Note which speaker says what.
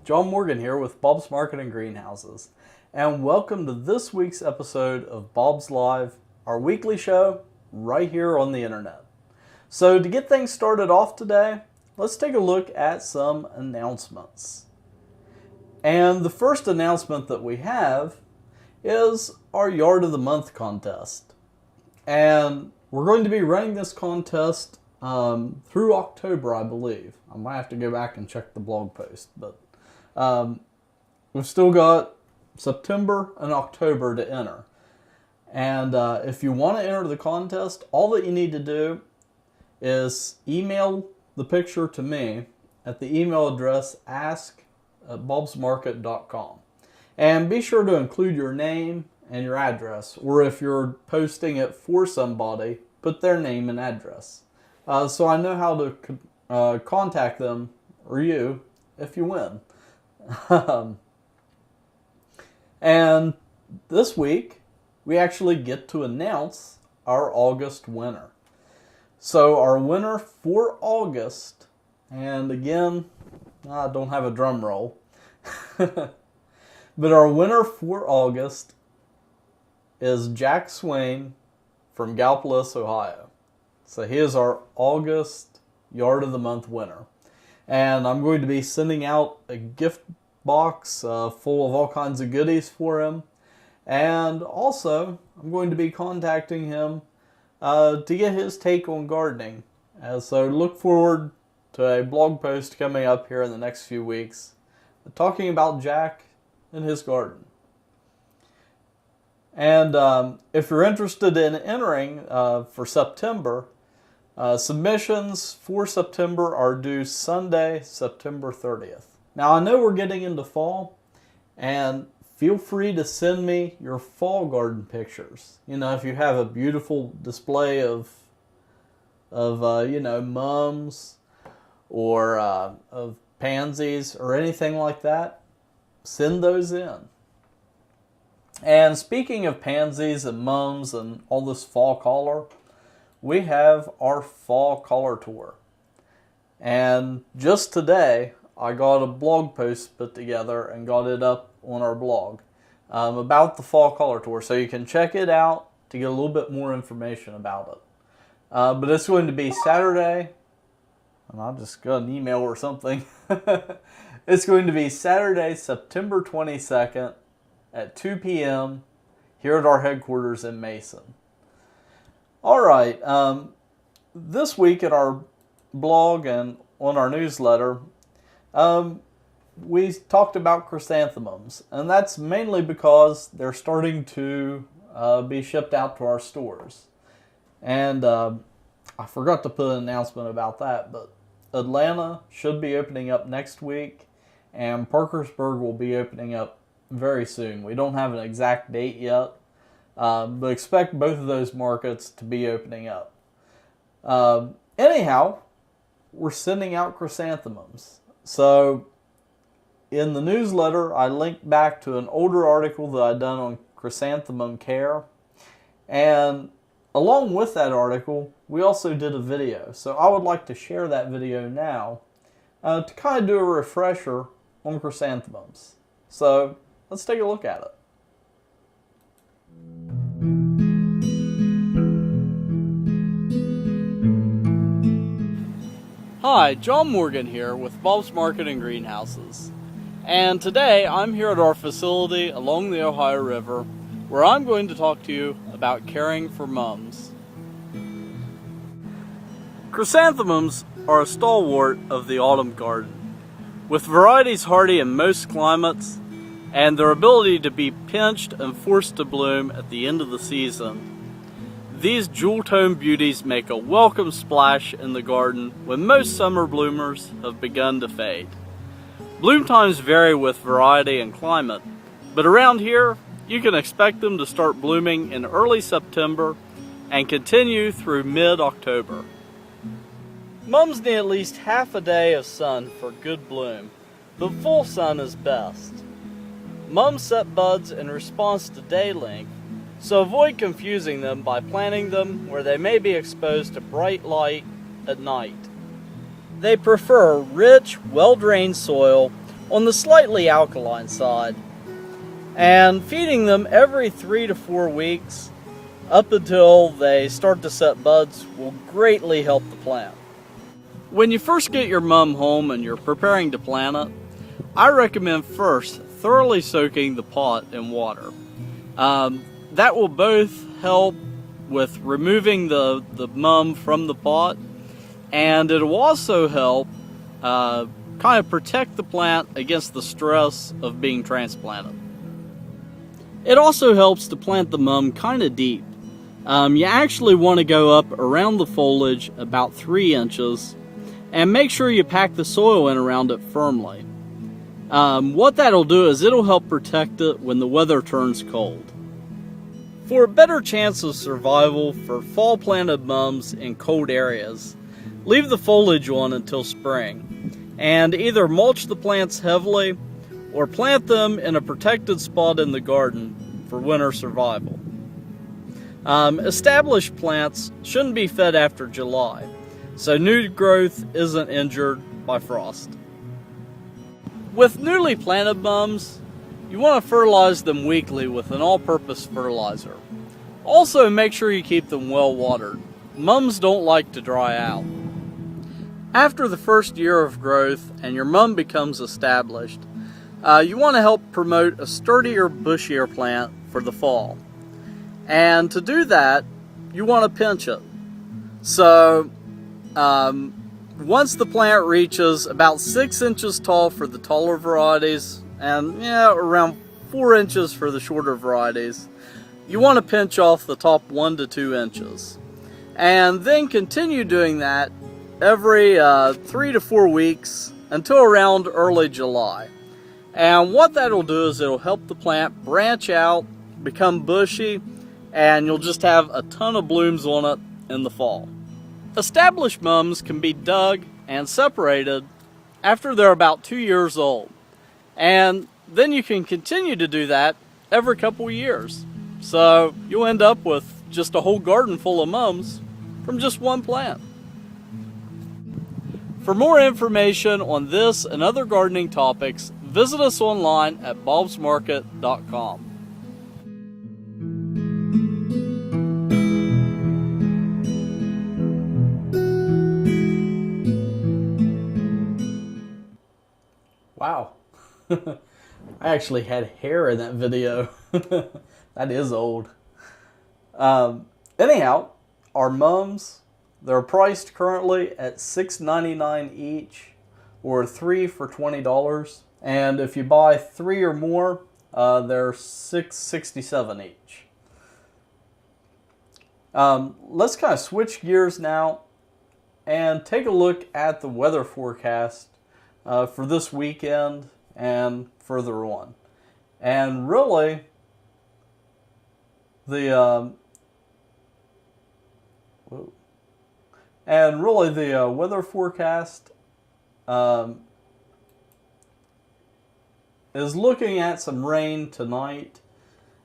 Speaker 1: John Morgan here with Bob's Market and Greenhouses, and welcome to this week's episode of Bob's Live, our weekly show right here on the internet. So to get things started off today, let's take a look at some announcements. And the first announcement that we have is our Yard of the Month contest. And we're going to be running this contest through October, I believe. I might have to go back and check the blog post, but we've still got September and October to enter. And if you want to enter the contest, all that you need to do is email the picture to me at the email address ask@bobsmarket.com. And be sure to include your name and your address, or if you're posting it for somebody, put their name and address. So I know how to contact them, or you, if you win. And this week, we actually get to announce our August winner. So our winner for August, and again, I don't have a drum roll, but our winner for August is Jack Swain from Gallipolis, Ohio. So he is our August Yard of the Month winner. And I'm going to be sending out a gift box full of all kinds of goodies for him. And also, I'm going to be contacting him to get his take on gardening. So look forward to a blog post coming up here in the next few weeks talking about Jack and his garden. And if you're interested in entering for September, submissions for September are due Sunday, September 30th. Now, I know we're getting into fall, and feel free to send me your fall garden pictures. You know, if you have a beautiful display of mums or of pansies or anything like that, send those in. And speaking of pansies and mums and all this fall color, we have our fall color tour. And just today, I got a blog post put together and got it up on our blog about the fall color tour. So you can check it out to get a little bit more information about it. But it's going to be Saturday, and I just got an email or something. It's going to be Saturday, September 22nd at 2 p.m. here at our headquarters in Mason. All right, this week at our blog and on our newsletter, we talked about chrysanthemums, and that's mainly because they're starting to be shipped out to our stores. And I forgot to put an announcement about that, but Atlanta should be opening up next week, and Parkersburg will be opening up very soon. We don't have an exact date yet, but expect both of those markets to be opening up. Anyhow, we're sending out chrysanthemums. So in the newsletter, I linked back to an older article that I'd done on chrysanthemum care. And along with that article, we also did a video. So I would like to share that video now to kind of do a refresher on chrysanthemums. So let's take a look at it. Hi, John Morgan here with Bob's Market and Greenhouses. And today I'm here at our facility along the Ohio River where I'm going to talk to you about caring for mums. Chrysanthemums are a stalwart of the autumn garden. With varieties hardy in most climates and their ability to be pinched and forced to bloom at the end of the season, these jewel-toned beauties make a welcome splash in the garden when most summer bloomers have begun to fade. Bloom times vary with variety and climate, but around here you can expect them to start blooming in early September and continue through mid-October. Mums need at least half a day of sun for good bloom, but full sun is best. Mums set buds in response to day length, so avoid confusing them by planting them where they may be exposed to bright light at night. They prefer rich, well-drained soil on the slightly alkaline side, and feeding them every 3 to 4 weeks up until they start to set buds will greatly help the plant. When you first get your mum home and you're preparing to plant it, I recommend first thoroughly soaking the pot in water. That will both help with removing the mum from the pot, and it will also help kind of protect the plant against the stress of being transplanted. It also helps to plant the mum kind of deep. You actually want to go up around the foliage about 3 inches and make sure you pack the soil in around it firmly. What that'll do is it'll help protect it when the weather turns cold. For a better chance of survival for fall planted mums in cold areas, leave the foliage on until spring and either mulch the plants heavily or plant them in a protected spot in the garden for winter survival. Established plants shouldn't be fed after July, so new growth isn't injured by frost. With newly planted mums, you want to fertilize them weekly with an all-purpose fertilizer. Also, make sure you keep them well watered. Mums don't like to dry out. After the first year of growth and your mum becomes established, you want to help promote a sturdier, bushier plant for the fall. And to do that, you want to pinch it. So, once the plant reaches about 6 inches tall for the taller varieties, and around 4 inches for the shorter varieties, you want to pinch off the top 1 to 2 inches. And then continue doing that every 3 to 4 weeks until around early July. And what that'll do is it'll help the plant branch out, become bushy, and you'll just have a ton of blooms on it in the fall. Established mums can be dug and separated after they're about 2 years old. And then you can continue to do that every couple years. So you'll end up with just a whole garden full of mums from just one plant. For more information on this and other gardening topics, visit us online at bobsmarket.com. Wow. I actually had hair in that video. That is old. Anyhow, our mums, they're priced currently at $6.99 each, or 3 for $20. And if you buy 3 or more, they're $6.67 each. Let's kind of switch gears now and take a look at the weather forecast for this weekend and further on. And really, the weather forecast is looking at some rain tonight